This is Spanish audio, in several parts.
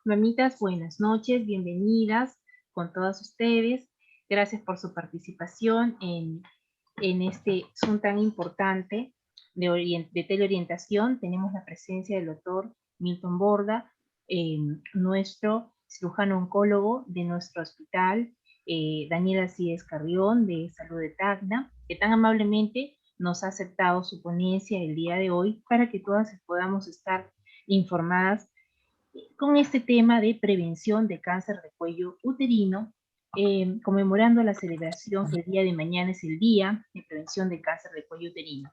Mamitas, buenas noches, bienvenidas con todas ustedes. Gracias por su participación en este Zoom tan importante de teleorientación. Tenemos la presencia del doctor Milton Borda, nuestro cirujano oncólogo de nuestro hospital, Daniel Alcides Carrión, de Salud de Tacna, que tan amablemente nos ha aceptado su ponencia el día de hoy para que todas podamos estar informadas con este tema de prevención de cáncer de cuello uterino, conmemorando la celebración que el día de mañana es el Día de Prevención de Cáncer de Cuello Uterino.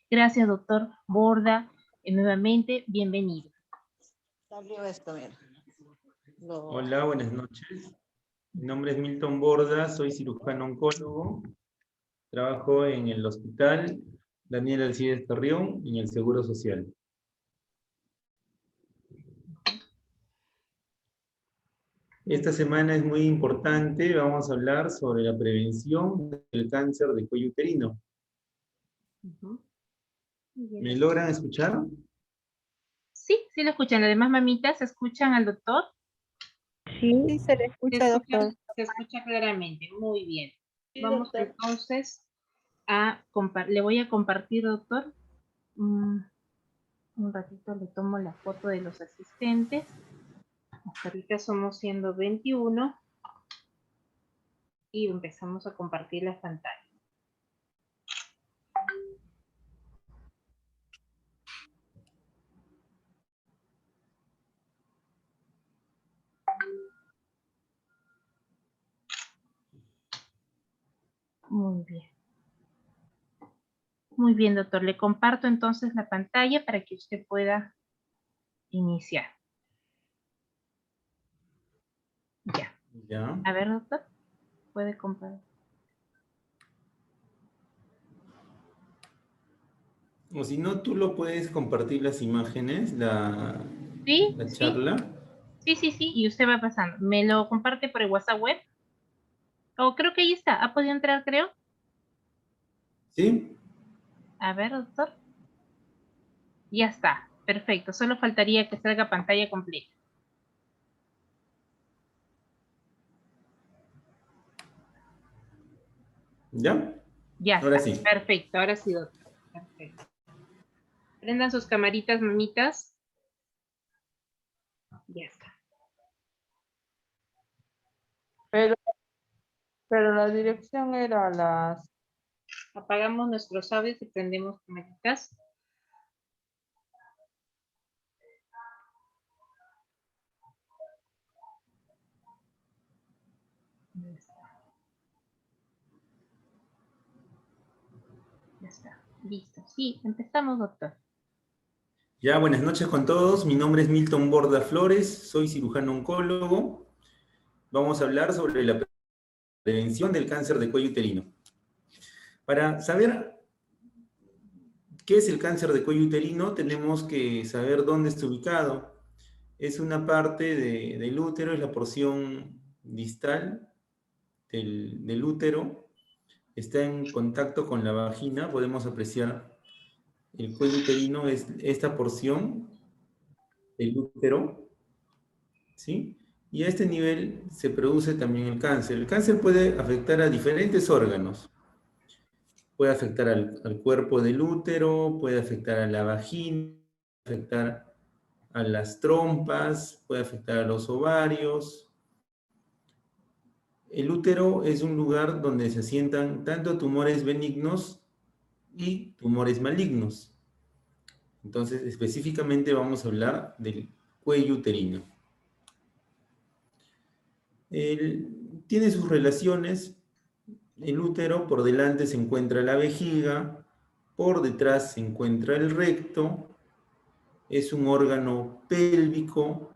Gracias, doctor Borda. Nuevamente, bienvenido. Salió esto, mira. Hola, buenas noches. Mi nombre es Milton Borda, soy cirujano oncólogo. Trabajo en el hospital Daniel Alcides Carrión en el Seguro Social. Esta semana es muy importante, vamos a hablar sobre la prevención del cáncer de cuello uterino. ¿Me logran escuchar? Sí, sí lo escuchan. Las demás mamitas, ¿escuchan al doctor? Sí, se le escucha, doctor. Se escucha claramente, muy bien. Sí, Vamos doctor. entonces le voy a compartir, doctor. Un ratito le tomo la foto de los asistentes. Hasta ahorita somos 121 y empezamos a compartir las pantallas. Muy bien. Muy bien, doctor. Le comparto entonces la pantalla para que usted pueda iniciar. Ya. Ya. A ver, doctor. Puede compartir. O si no, tú lo puedes compartir las imágenes, la charla. Sí. Y usted va pasando. ¿Me lo comparte por el WhatsApp web? Oh, creo que ahí está. ¿Ha podido entrar, creo? ¿Sí? A ver, doctor. Ya está. Perfecto. Solo faltaría que salga pantalla completa. ¿Ya? Ya Ahora está. sí. Perfecto. Ahora sí, doctor. Perfecto. Prendan sus camaritas, mamitas. Ya está. Pero la dirección era las... Apagamos nuestros audios y prendemos camaritas. Ya está. Listo. Sí, empezamos, doctor. Ya, buenas noches con todos. Mi nombre es Milton Borda Flores, soy cirujano oncólogo. Vamos a hablar sobre la prevención del cáncer de cuello uterino. Para saber qué es el cáncer de cuello uterino, tenemos que saber dónde está ubicado. Es una parte del útero, es la porción distal del útero. Está en contacto con la vagina, podemos apreciar el cuello uterino, es esta porción del útero, ¿sí? Y a este nivel se produce también el cáncer. El cáncer puede afectar a diferentes órganos. Puede afectar al cuerpo del útero, puede afectar a la vagina, puede afectar a las trompas, puede afectar a los ovarios. El útero es un lugar donde se asientan tanto tumores benignos y tumores malignos. Entonces, específicamente vamos a hablar del cuello uterino. Tiene sus relaciones. El útero, por delante se encuentra la vejiga, por detrás se encuentra el recto. Es un órgano pélvico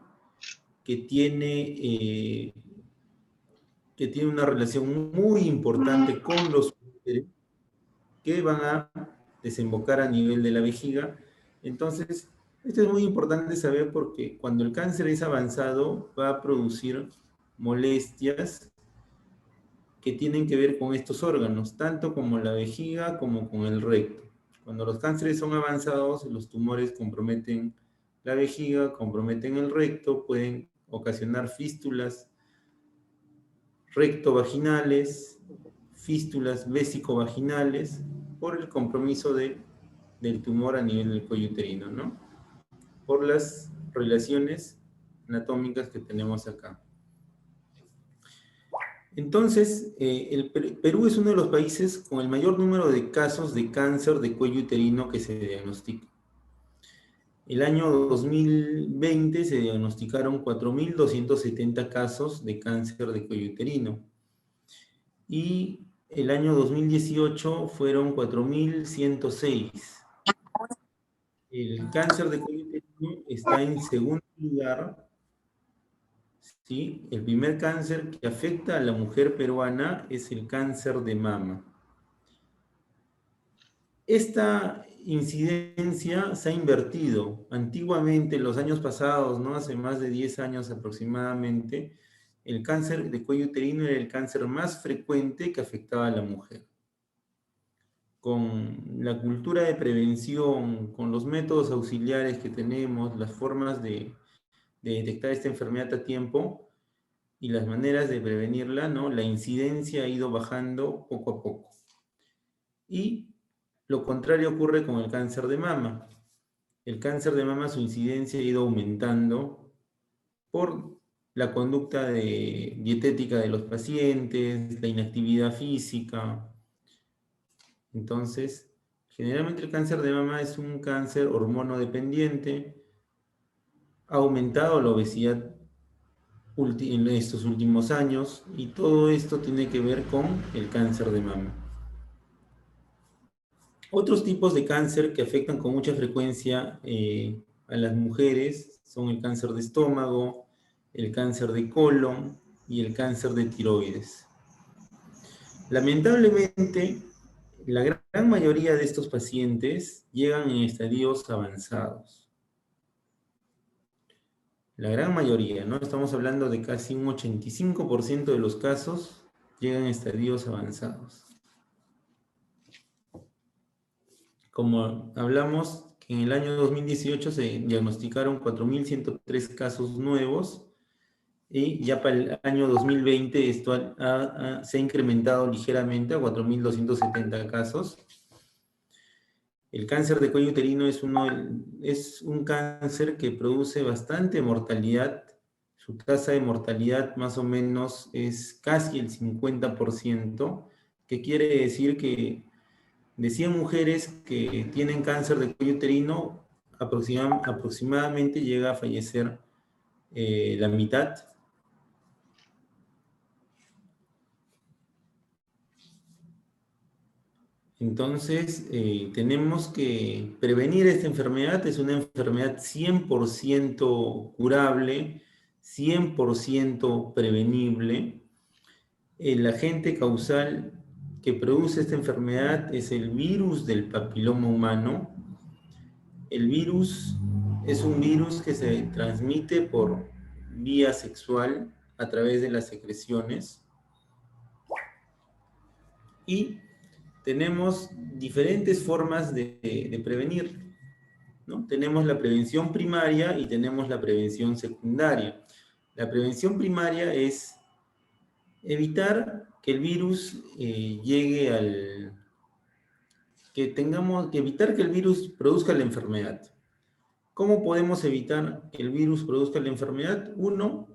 que tiene una relación muy importante con los úteros que van a desembocar a nivel de la vejiga. Entonces, esto es muy importante saber porque cuando el cáncer es avanzado va a producir molestias que tienen que ver con estos órganos, tanto como la vejiga como con el recto. Cuando los cánceres son avanzados, los tumores comprometen la vejiga, comprometen el recto, pueden ocasionar fístulas rectovaginales, fístulas vesicovaginales, por el compromiso del tumor a nivel del cuello uterino, ¿no? Por las relaciones anatómicas que tenemos acá. Entonces, el Perú es uno de los países con el mayor número de casos de cáncer de cuello uterino que se diagnostica. El año 2020 se diagnosticaron 4.270 casos de cáncer de cuello uterino. Y el año 2018 fueron 4.106. El cáncer de cuello uterino está en segundo lugar. ¿Sí? El primer cáncer que afecta a la mujer peruana es el cáncer de mama. Esta incidencia se ha invertido. Antiguamente, en los años pasados, ¿no? Hace más de 10 años aproximadamente, el cáncer de cuello uterino era el cáncer más frecuente que afectaba a la mujer. Con la cultura de prevención, con los métodos auxiliares que tenemos, las formas de detectar esta enfermedad a tiempo y las maneras de prevenirla, ¿no? La incidencia ha ido bajando poco a poco. Y lo contrario ocurre con el cáncer de mama. El cáncer de mama, su incidencia ha ido aumentando por la conducta dietética de los pacientes, la inactividad física. Entonces, generalmente el cáncer de mama es un cáncer hormonodependiente. Ha aumentado la obesidad en estos últimos años y todo esto tiene que ver con el cáncer de mama. Otros tipos de cáncer que afectan con mucha frecuencia a las mujeres son el cáncer de estómago, el cáncer de colon y el cáncer de tiroides. Lamentablemente, la gran mayoría de estos pacientes llegan en estadios avanzados. La gran mayoría, ¿no? Estamos hablando de casi un 85% de los casos llegan en estadios avanzados. Como hablamos, en el año 2018 se diagnosticaron 4.103 casos nuevos y ya para el año 2020 esto se ha incrementado ligeramente a 4.270 casos. El cáncer de cuello uterino es un cáncer que produce bastante mortalidad. Su tasa de mortalidad más o menos es casi el 50%, que quiere decir que de 100 mujeres que tienen cáncer de cuello uterino, aproximadamente llega a fallecer la mitad. Entonces, tenemos que prevenir esta enfermedad. Es una enfermedad 100% curable, 100% prevenible. El agente causal que produce esta enfermedad es el virus del papiloma humano. El virus es un virus que se transmite por vía sexual a través de las secreciones. Y tenemos diferentes formas de prevenir, ¿no? Tenemos la prevención primaria y tenemos la prevención secundaria. La prevención primaria es evitar que el virus evitar que el virus produzca la enfermedad. ¿Cómo podemos evitar que el virus produzca la enfermedad? 1,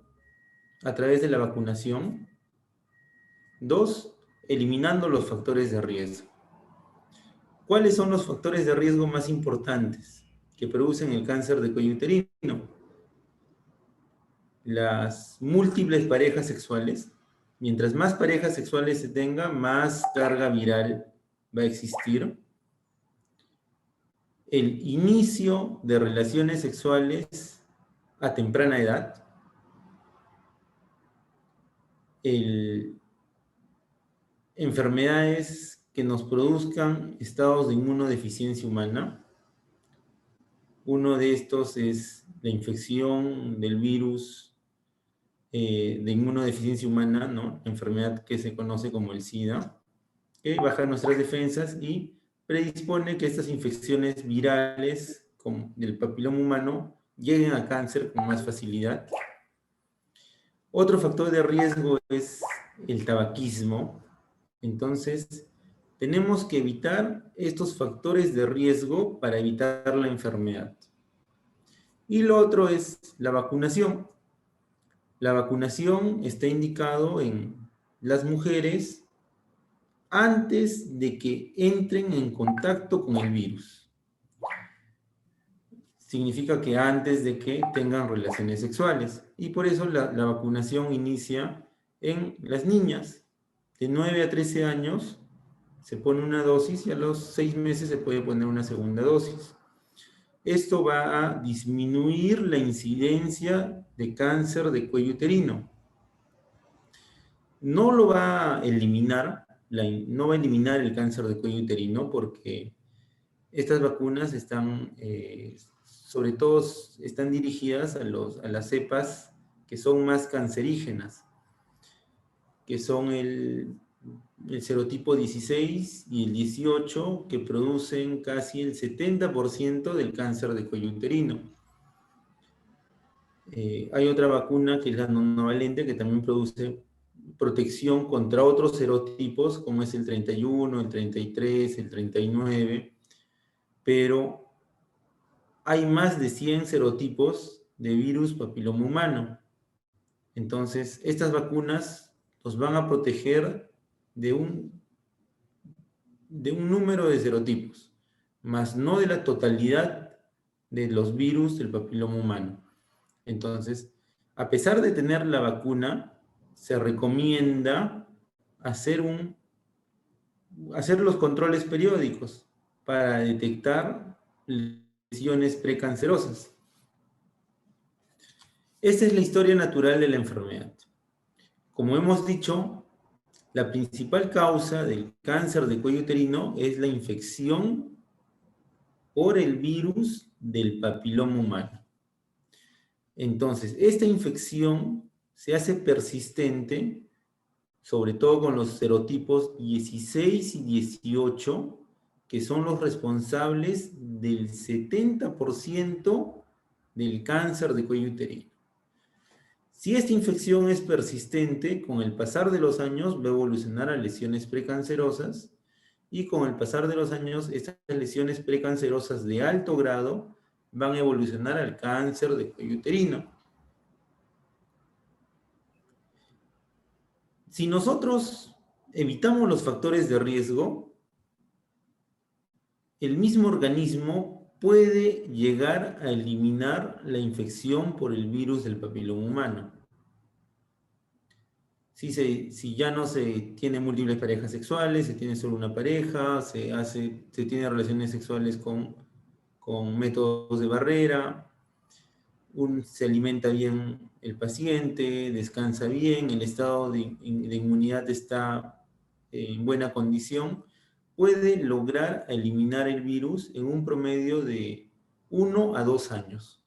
a través de la vacunación. 2, eliminando los factores de riesgo. ¿Cuáles son los factores de riesgo más importantes que producen el cáncer de cuello uterino? Las múltiples parejas sexuales. Mientras más parejas sexuales se tenga, más carga viral va a existir. El inicio de relaciones sexuales a temprana edad. Enfermedades que nos produzcan estados de inmunodeficiencia humana. Uno de estos es la infección del virus de inmunodeficiencia humana, ¿no? Enfermedad que se conoce como el SIDA, que baja nuestras defensas y predispone que estas infecciones virales como del papiloma humano lleguen a cáncer con más facilidad. Otro factor de riesgo es el tabaquismo. Entonces, tenemos que evitar estos factores de riesgo para evitar la enfermedad. Y lo otro es la vacunación. La vacunación está indicado en las mujeres antes de que entren en contacto con el virus. Significa que antes de que tengan relaciones sexuales. Y por eso la vacunación inicia en las niñas. De 9 a 13 años se pone una dosis y a los 6 meses se puede poner una segunda dosis. Esto va a disminuir la incidencia de cáncer de cuello uterino. No lo va a eliminar, no va a eliminar el cáncer de cuello uterino porque estas vacunas están, sobre todo, están dirigidas a las cepas que son más cancerígenas, que son el serotipo 16 y el 18, que producen casi el 70% del cáncer de cuello uterino. Hay otra vacuna que es la nonavalente que también produce protección contra otros serotipos, como es el 31, el 33, el 39, pero hay más de 100 serotipos de virus papiloma humano. Entonces, estas vacunas nos van a proteger de un número de serotipos, más no de la totalidad de los virus del papiloma humano. Entonces, a pesar de tener la vacuna, se recomienda hacer los controles periódicos para detectar lesiones precancerosas. Esta es la historia natural de la enfermedad. Como hemos dicho, la principal causa del cáncer de cuello uterino es la infección por el virus del papiloma humano. Entonces, esta infección se hace persistente, sobre todo con los serotipos 16 y 18, que son los responsables del 70% del cáncer de cuello uterino. Si esta infección es persistente, con el pasar de los años va a evolucionar a lesiones precancerosas y con el pasar de los años estas lesiones precancerosas de alto grado van a evolucionar al cáncer de cuello uterino. Si nosotros evitamos los factores de riesgo, el mismo organismo puede llegar a eliminar la infección por el virus del papiloma humano. Si ya no se tiene múltiples parejas sexuales, se tiene solo una pareja, se tiene relaciones sexuales con métodos de barrera, se alimenta bien el paciente, descansa bien, el estado de inmunidad está en buena condición, puede lograr eliminar el virus en un promedio de 1 a 2 años.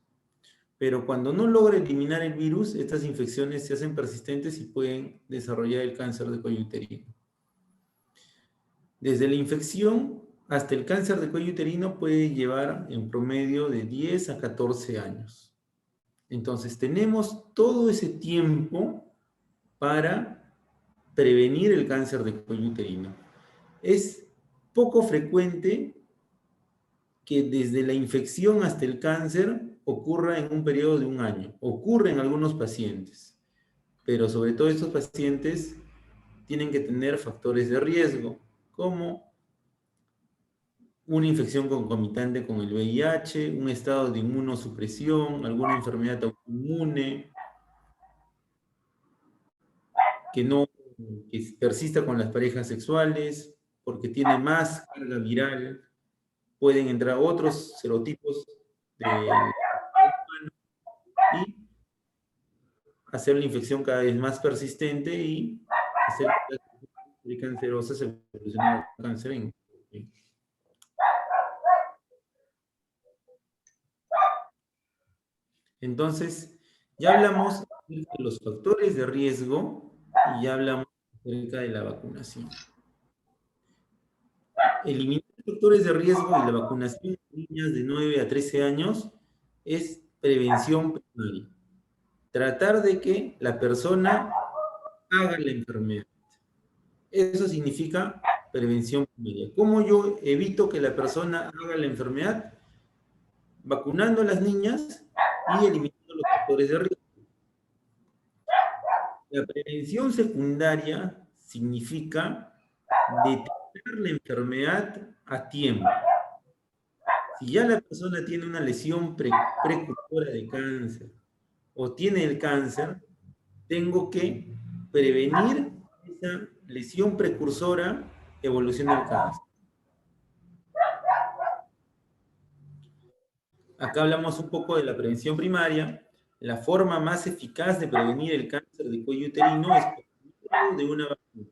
Pero cuando no logra eliminar el virus, estas infecciones se hacen persistentes y pueden desarrollar el cáncer de cuello uterino. Desde la infección hasta el cáncer de cuello uterino puede llevar en promedio de 10 a 14 años. Entonces tenemos todo ese tiempo para prevenir el cáncer de cuello uterino. Es poco frecuente que desde la infección hasta el cáncer ocurra en un periodo de 1 año. Ocurre en algunos pacientes, pero sobre todo estos pacientes tienen que tener factores de riesgo, como una infección concomitante con el VIH, un estado de inmunosupresión, alguna enfermedad autoinmune, que persista con las parejas sexuales, porque tiene más carga viral, pueden entrar otros serotipos y hacer la infección cada vez más persistente y hacer que las cancerosas evolucionen al cáncer Entonces, ya hablamos de los factores de riesgo y ya hablamos acerca de la vacunación. Eliminar factores de riesgo y la vacunación en niñas de 9 a 13 años es prevención primaria. tratar de que la persona haga la enfermedad. Eso significa prevención primaria. ¿Cómo yo evito que la persona haga la enfermedad? Vacunando a las niñas y eliminando los factores de riesgo. La prevención secundaria significa detectar la enfermedad a tiempo. Si ya la persona tiene una lesión precursora de cáncer o tiene el cáncer, tengo que prevenir esa lesión precursora evolución del cáncer. Acá hablamos un poco de la prevención primaria. La forma más eficaz de prevenir el cáncer de cuello uterino es por medio de una vacuna.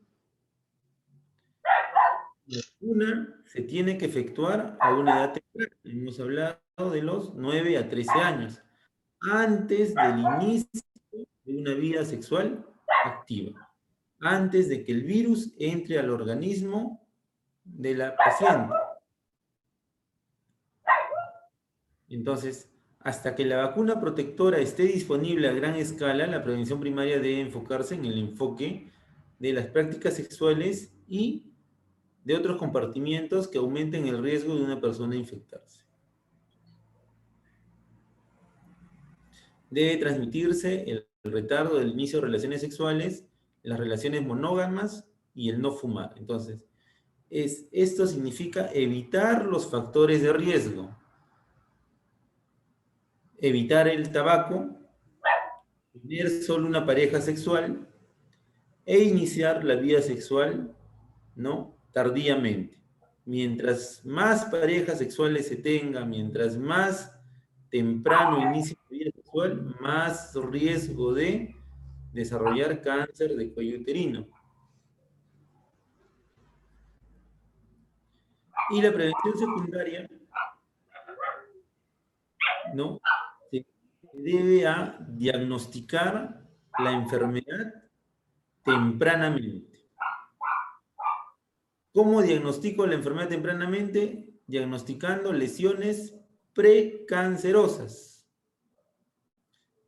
La vacuna se tiene que efectuar a una edad temprana. Hemos hablado de los 9 a 13 años, antes del inicio de una vida sexual activa, antes de que el virus entre al organismo de la paciente. Entonces, hasta que la vacuna protectora esté disponible a gran escala, la prevención primaria debe enfocarse en el enfoque de las prácticas sexuales y de otros compartimientos que aumenten el riesgo de una persona infectarse. Debe transmitirse el retardo del inicio de relaciones sexuales, las relaciones monógamas y el no fumar. Entonces, esto significa evitar los factores de riesgo. Evitar el tabaco, tener solo una pareja sexual e iniciar la vida sexual, ¿no?, tardíamente. Mientras más parejas sexuales se tenga, mientras más temprano inicie la vida sexual, más riesgo de desarrollar cáncer de cuello uterino. Y la prevención secundaria, ¿no?, se debe a diagnosticar la enfermedad tempranamente. ¿Cómo diagnostico la enfermedad tempranamente? Diagnosticando lesiones precancerosas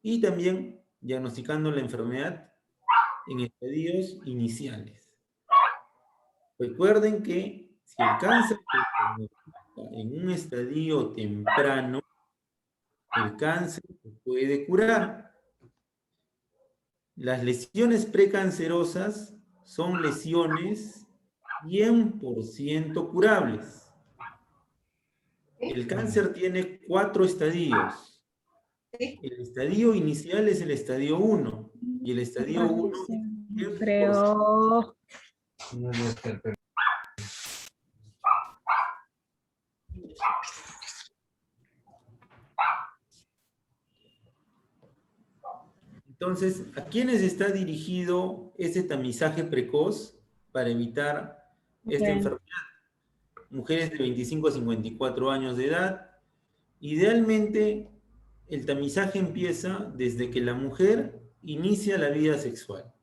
y también diagnosticando la enfermedad en estadios iniciales. Recuerden que si el cáncer se diagnostica en un estadio temprano, el cáncer se puede curar. Las lesiones precancerosas son lesiones 100% curables. El cáncer tiene 4 estadios. El estadio inicial es el estadio 1 y el estadio 1 es 100%. Entonces, ¿a quiénes está dirigido ese tamizaje precoz para evitar esta enfermedad? Mujeres de 25 a 54 años de edad. Idealmente, el tamizaje empieza desde que la mujer inicia la vida sexual.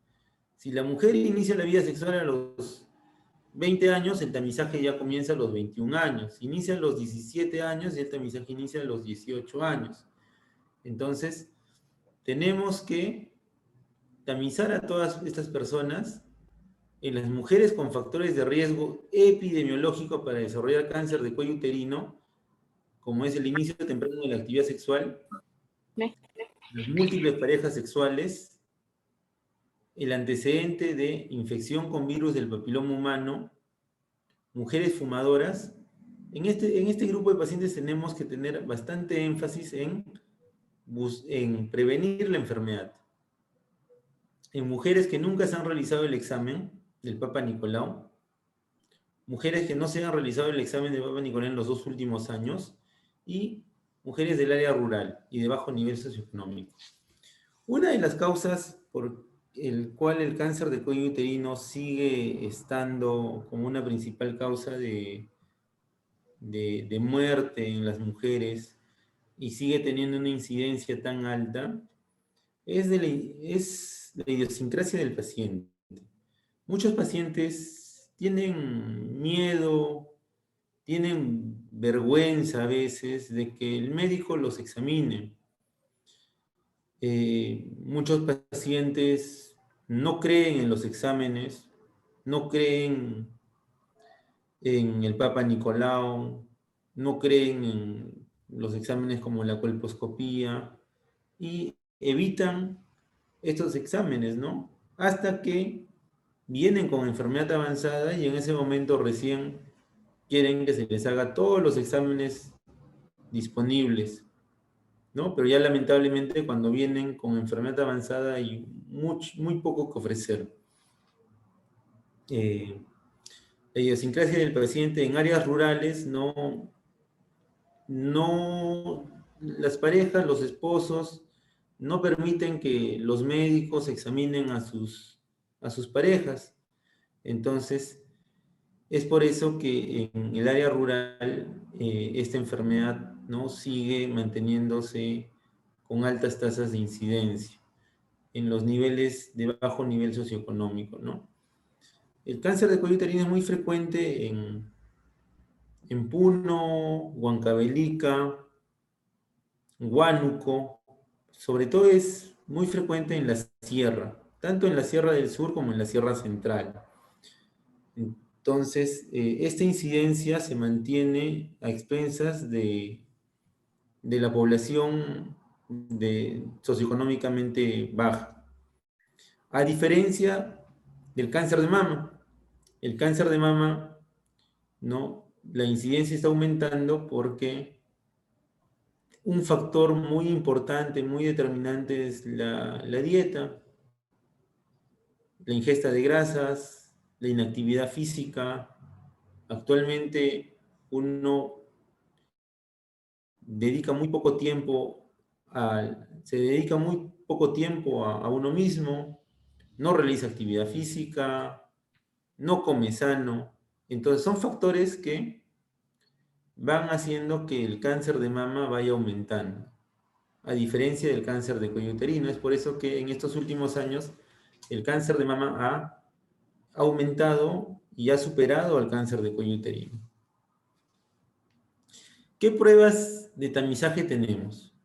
Si la mujer inicia la vida sexual a los 20 años, el tamizaje ya comienza a los 21 años. Inicia a los 17 años y el tamizaje inicia a los 18 años. Entonces, tenemos que tamizar a todas estas personas. En las mujeres con factores de riesgo epidemiológico para desarrollar cáncer de cuello uterino, como es el inicio temprano de la actividad sexual, las múltiples parejas sexuales, el antecedente de infección con virus del papiloma humano, mujeres fumadoras. En este grupo de pacientes tenemos que tener bastante énfasis en prevenir la enfermedad. En mujeres que nunca se han realizado el examen del Papa Nicolau, mujeres que no se han realizado el examen del Papa Nicolau en los 2 últimos años, y mujeres del área rural y de bajo nivel socioeconómico. Una de las causas por el cual el cáncer de cuello uterino sigue estando como una principal causa de muerte en las mujeres y sigue teniendo una incidencia tan alta es la idiosincrasia del paciente. Muchos pacientes tienen miedo, tienen vergüenza a veces de que el médico los examine. Muchos pacientes no creen en los exámenes, no creen en el Papa Nicolau, no creen en los exámenes como la colposcopía y evitan estos exámenes, ¿no? Hasta que vienen con enfermedad avanzada y en ese momento recién quieren que se les haga todos los exámenes disponibles, ¿no? Pero ya lamentablemente cuando vienen con enfermedad avanzada hay muy poco que ofrecer. La idiosincrasia del paciente en áreas rurales las parejas, los esposos, no permiten que los médicos examinen a sus parejas. Entonces, es por eso que en el área rural esta enfermedad, ¿no?, sigue manteniéndose con altas tasas de incidencia en los niveles de bajo nivel socioeconómico, ¿no? El cáncer de cuello uterino es muy frecuente en Puno, Huancavelica, Huánuco, sobre todo es muy frecuente en la sierra, tanto en la Sierra del Sur como en la Sierra Central. Entonces, esta incidencia se mantiene a expensas de la población socioeconómicamente baja. A diferencia del cáncer de mama. El cáncer de mama, ¿no?, la incidencia está aumentando porque un factor muy importante, muy determinante es la dieta, la ingesta de grasas, la inactividad física. Actualmente uno dedica muy poco tiempo se dedica muy poco tiempo a uno mismo, no realiza actividad física, no come sano. Entonces son factores que van haciendo que el cáncer de mama vaya aumentando, a diferencia del cáncer de cuello uterino. Es por eso que en estos últimos años el cáncer de mama ha aumentado y ha superado al cáncer de cuello uterino. ¿Qué pruebas de tamizaje tenemos?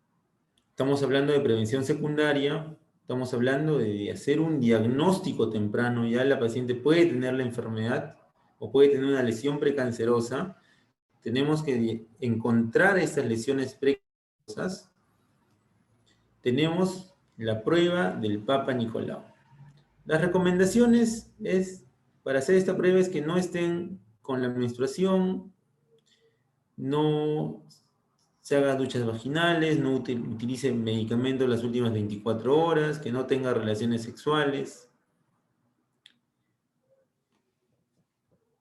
Estamos hablando de prevención secundaria, estamos hablando de hacer un diagnóstico temprano. Ya la paciente puede tener la enfermedad o puede tener una lesión precancerosa. Tenemos que encontrar estas lesiones precancerosas. Tenemos la prueba del Papa Nicolau. Las recomendaciones para hacer esta prueba es que no estén con la menstruación, no se haga duchas vaginales, no utilice medicamentos las últimas 24 horas, que no tenga relaciones sexuales.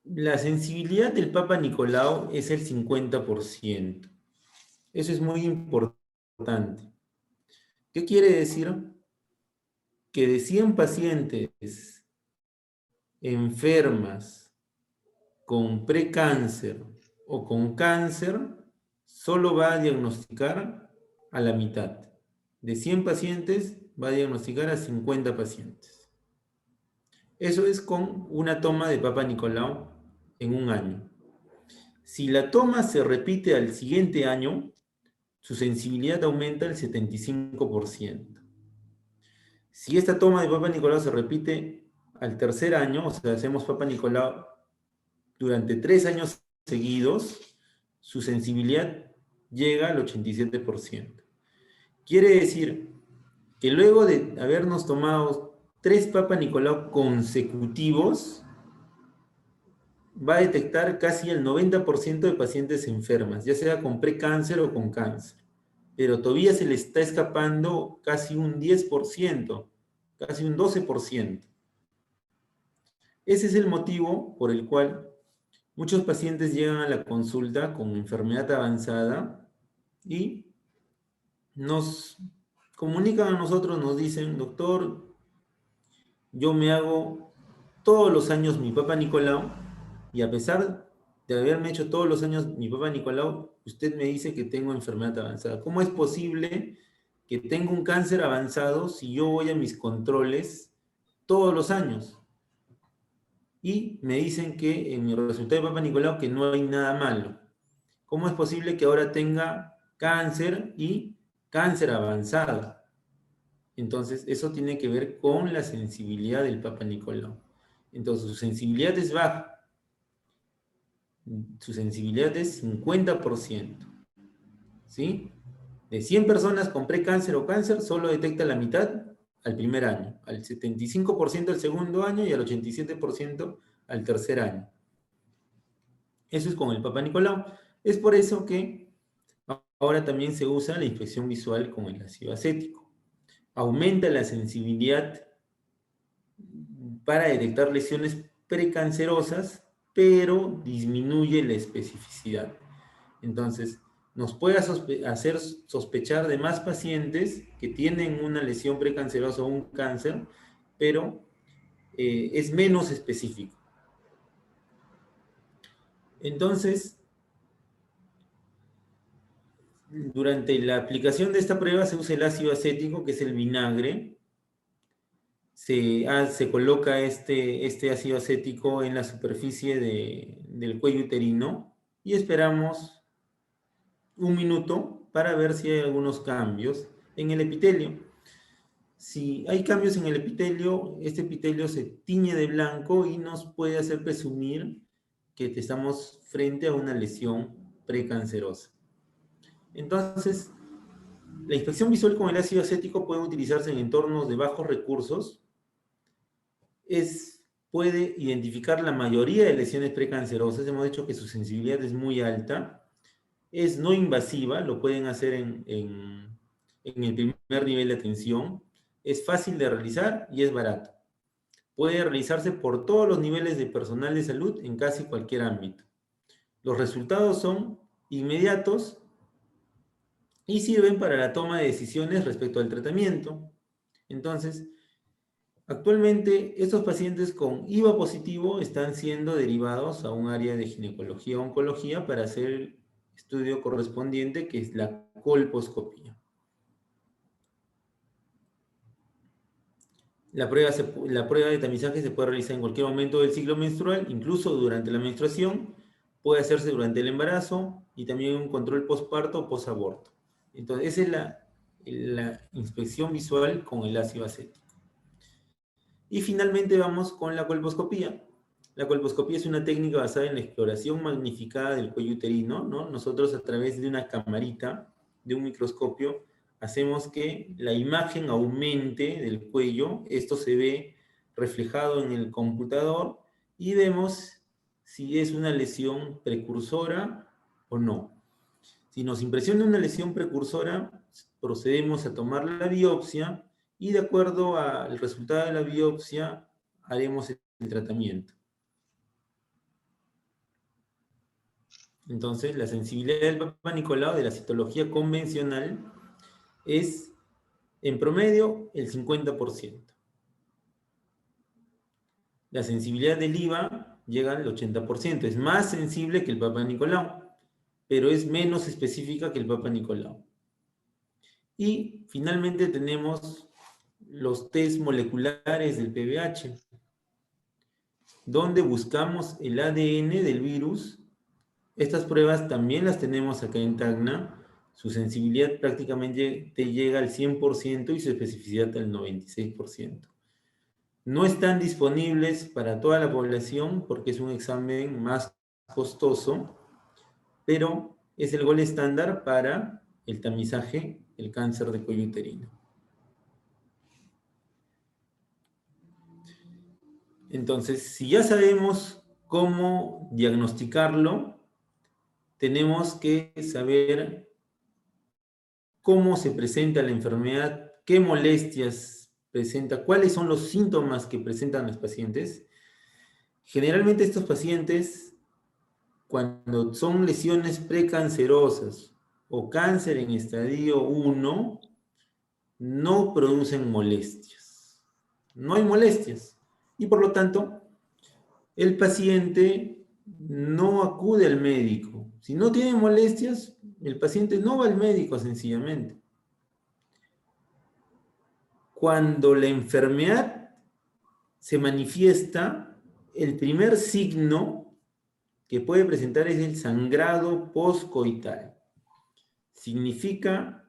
La sensibilidad del Papa Nicolau es el 50%. Eso es muy importante. ¿Qué quiere decir? Que de 100 pacientes enfermas con precáncer o con cáncer, solo va a diagnosticar a la mitad. De 100 pacientes, va a diagnosticar a 50 pacientes. Eso es con una toma de Papa Nicolau en un año. Si la toma se repite al siguiente año, su sensibilidad aumenta el 75%. Si esta toma de Papa Nicolau se repite al tercer año, o sea, hacemos Papa Nicolau durante 3 años seguidos, su sensibilidad llega al 87%. Quiere decir que luego de habernos tomado 3 Papa Nicolau consecutivos, va a detectar casi el 90% de pacientes enfermas, ya sea con precáncer o con cáncer. Pero todavía se le está escapando casi un 10%, casi un 12%. Ese es el motivo por el cual muchos pacientes llegan a la consulta con enfermedad avanzada y nos comunican a nosotros, nos dicen: doctor, yo me hago todos los años mi Papa Nicolau y a pesar de haberme hecho todos los años mi Papa Nicolau, usted me dice que tengo enfermedad avanzada. ¿Cómo es posible que tenga un cáncer avanzado si yo voy a mis controles todos los años? Y me dicen que en mi resultado de Papa Nicolau que no hay nada malo. ¿Cómo es posible que ahora tenga cáncer y cáncer avanzado? Entonces, eso tiene que ver con la sensibilidad del Papa Nicolau. Entonces, su sensibilidad es baja. Su sensibilidad es 50%. ¿Sí? De 100 personas con precáncer o cáncer, solo detecta la mitad al primer año, al 75% al segundo año y al 87% al tercer año. Eso es con el Papa Nicolau. Es por eso que ahora también se usa la inspección visual con el ácido acético. Aumenta la sensibilidad para detectar lesiones precancerosas, pero disminuye la especificidad. Entonces, nos puede hacer sospechar de más pacientes que tienen una lesión precancerosa o un cáncer, pero es menos específico. Entonces, durante la aplicación de esta prueba se usa el ácido acético, que es el vinagre. Se coloca este ácido acético en la superficie del cuello uterino y esperamos un minuto para ver si hay algunos cambios en el epitelio. Si hay cambios en el epitelio, este epitelio se tiñe de blanco y nos puede hacer presumir que estamos frente a una lesión precancerosa. Entonces, la inspección visual con el ácido acético puede utilizarse en entornos de bajos recursos. Puede identificar la mayoría de lesiones precancerosas. Hemos dicho que su sensibilidad es muy alta. Es no invasiva, lo pueden hacer en el primer nivel de atención. Es fácil de realizar y es barato. Puede realizarse por todos los niveles de personal de salud en casi cualquier ámbito. Los resultados son inmediatos y sirven para la toma de decisiones respecto al tratamiento. Entonces, actualmente estos pacientes con IVA positivo están siendo derivados a un área de ginecología o oncología para hacer el estudio correspondiente, que es la colposcopía. La prueba de tamizaje se puede realizar en cualquier momento del ciclo menstrual, incluso durante la menstruación, puede hacerse durante el embarazo y también un control posparto o posaborto. Entonces, esa es la inspección visual con el ácido acético. Y finalmente vamos con la colposcopía. La colposcopía es una técnica basada en la exploración magnificada del cuello uterino, ¿no? Nosotros a través de una camarita, de un microscopio, hacemos que la imagen aumente del cuello. Esto se ve reflejado en el computador y vemos si es una lesión precursora o no. Si nos impresiona una lesión precursora, procedemos a tomar la biopsia y de acuerdo al resultado de la biopsia haremos el tratamiento. Entonces, la sensibilidad del Papa Nicolau de la citología convencional es, en promedio, el 50%. La sensibilidad del IVA llega al 80%. Es más sensible que el Papa Nicolau, pero es menos específica que el Papa Nicolau. Y finalmente tenemos los test moleculares del PBH, donde buscamos el ADN del virus. Estas pruebas también las tenemos acá en Tacna. Su sensibilidad prácticamente te llega al 100% y su especificidad al 96%. No están disponibles para toda la población porque es un examen más costoso, pero es el gol estándar para el tamizaje del cáncer de cuello uterino. Entonces, si ya sabemos cómo diagnosticarlo, tenemos que saber cómo se presenta la enfermedad, qué molestias presenta, cuáles son los síntomas que presentan los pacientes. Generalmente estos pacientes, cuando son lesiones precancerosas o cáncer en estadio 1, no producen molestias. No hay molestias. Y por lo tanto, el paciente no acude al médico. Si no tiene molestias, el paciente no va al médico sencillamente. Cuando la enfermedad se manifiesta, el primer signo que puede presentar es el sangrado postcoital. Significa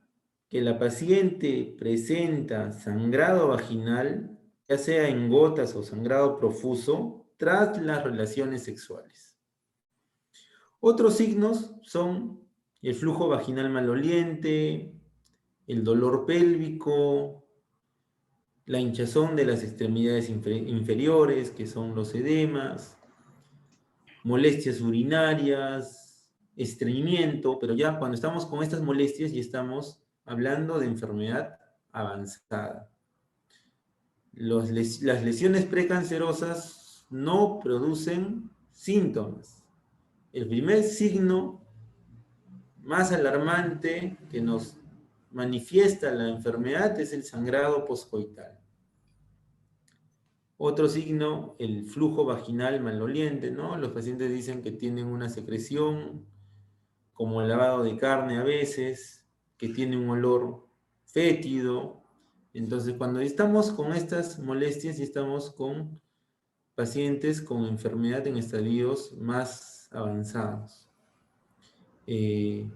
que la paciente presenta sangrado vaginal, ya sea en gotas o sangrado profuso, tras las relaciones sexuales. Otros signos son el flujo vaginal maloliente, el dolor pélvico, la hinchazón de las extremidades inferiores, que son los edemas, molestias urinarias, estreñimiento, pero ya cuando estamos con estas molestias ya estamos hablando de enfermedad avanzada. Las lesiones precancerosas no producen síntomas. El primer signo más alarmante que nos manifiesta la enfermedad es el sangrado poscoital. Otro signo, el flujo vaginal maloliente, ¿no? Los pacientes dicen que tienen una secreción, como el lavado de carne a veces, que tiene un olor fétido. Entonces, cuando estamos con estas molestias y estamos con pacientes con enfermedad en estadios más avanzados. El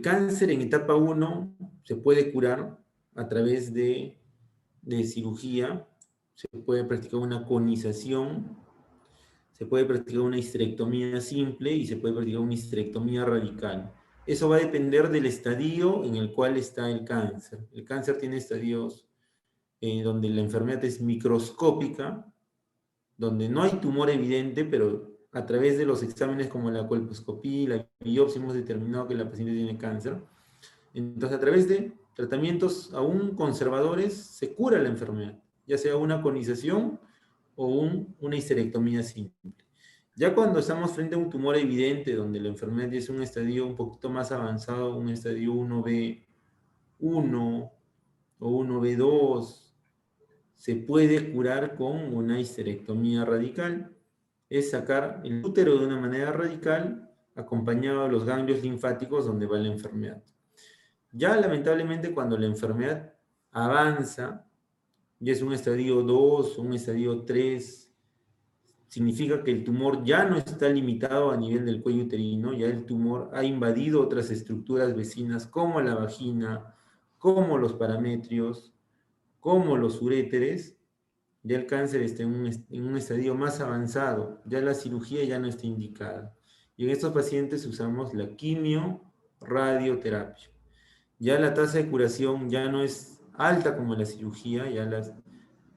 cáncer en etapa 1 se puede curar a través de cirugía. Se puede practicar una conización, se puede practicar una histerectomía simple y se puede practicar una histerectomía radical. Eso va a depender del estadio en el cual está el cáncer. El cáncer tiene estadios donde la enfermedad es microscópica, donde no hay tumor evidente, pero a través de los exámenes como la colposcopía y la biopsia hemos determinado que la paciente tiene cáncer. Entonces, a través de tratamientos aún conservadores se cura la enfermedad, ya sea una conización o una histerectomía simple. Ya cuando estamos frente a un tumor evidente, donde la enfermedad es un estadio un poquito más avanzado, un estadio 1B1 o 1B2, se puede curar con una histerectomía radical. Es sacar el útero de una manera radical, acompañado de los ganglios linfáticos donde va la enfermedad. Ya lamentablemente cuando la enfermedad avanza, ya es un estadio 2, un estadio 3, significa que el tumor ya no está limitado a nivel del cuello uterino, ya el tumor ha invadido otras estructuras vecinas como la vagina, como los parametrios, como los uréteres. Ya el cáncer está en un estadio más avanzado, ya la cirugía ya no está indicada. Y en estos pacientes usamos la quimio-radioterapia. Ya la tasa de curación ya no es alta como la cirugía, ya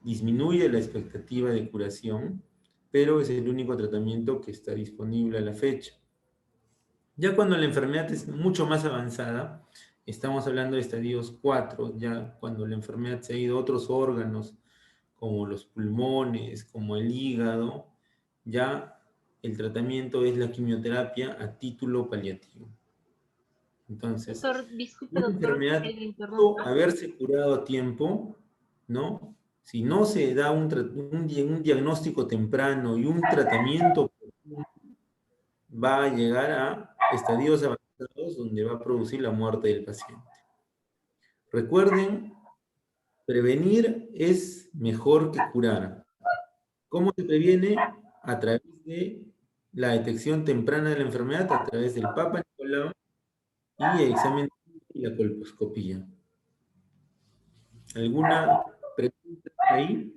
disminuye la expectativa de curación, pero es el único tratamiento que está disponible a la fecha. Ya cuando la enfermedad es mucho más avanzada, estamos hablando de estadios 4, ya cuando la enfermedad se ha ido a otros órganos, como los pulmones, como el hígado, ya el tratamiento es la quimioterapia a título paliativo. Entonces, Doctor, disculpe, una doctor, enfermedad que le pudo interrumpa. haberse curado a tiempo, ¿no? Si no se da un diagnóstico temprano y un tratamiento, va a llegar a estadios avanzados donde va a producir la muerte del paciente. Recuerden, prevenir es mejor que curar. ¿Cómo se previene? A través de la detección temprana de la enfermedad, a través del Papa Nicolau y el examen y la colposcopía. ¿Alguna pregunta ahí?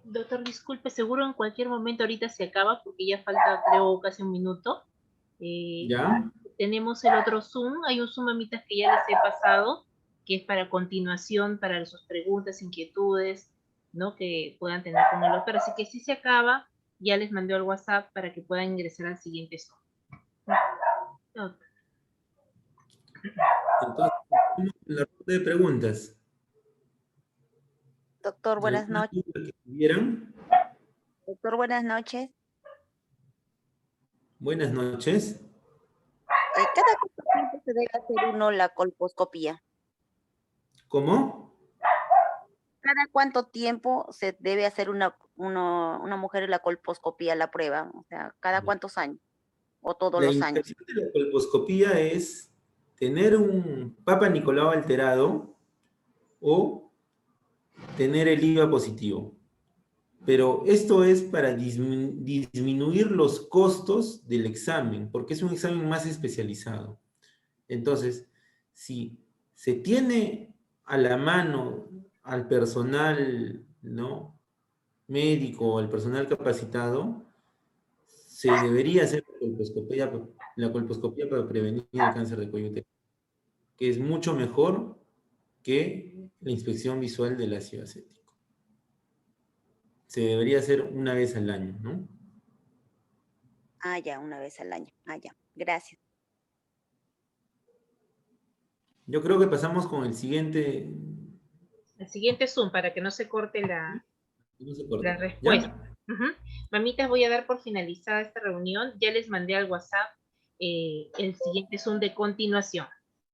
Doctor, disculpe, seguro en cualquier momento ahorita se acaba porque ya falta, creo, casi un minuto. ¿Ya? Tenemos el otro Zoom, hay un Zoom, amitas, que ya les he pasado, que es para continuación, para sus preguntas, inquietudes, ¿no? Que puedan tener con el doctor. Así que si se acaba, ya les mandé al WhatsApp para que puedan ingresar al siguiente Zoom. Doctor. Entonces, la ronda de preguntas. Doctor, buenas ¿Alguna noches. duda que tuvieran? Doctor, buenas noches. Buenas noches. ¿Cada cuánto tiempo se debe hacer uno la colposcopía? ¿Cómo? ¿Cada cuánto tiempo se debe hacer una mujer la colposcopía, la prueba? O sea, ¿cada cuántos años? ¿O todos La los años? indicación de la colposcopía es tener un Papa Nicolau alterado o tener el IVA positivo. Pero esto es para disminuir los costos del examen, porque es un examen más especializado. Entonces, si se tiene a la mano al personal, ¿no?, médico o al personal capacitado, se debería hacer la colposcopía para prevenir el cáncer de cuello uterino, que es mucho mejor que la inspección visual del ácido acético. Se debería hacer una vez al año, ¿no? Ah, ya, una vez al año. Ah, ya. Gracias. Yo creo que pasamos con el siguiente. El siguiente Zoom para que no se corte la No se corta. respuesta. ¿Ya? Ujú. Mamitas, voy a dar por finalizada esta reunión. Ya les mandé al WhatsApp el siguiente Zoom de continuación.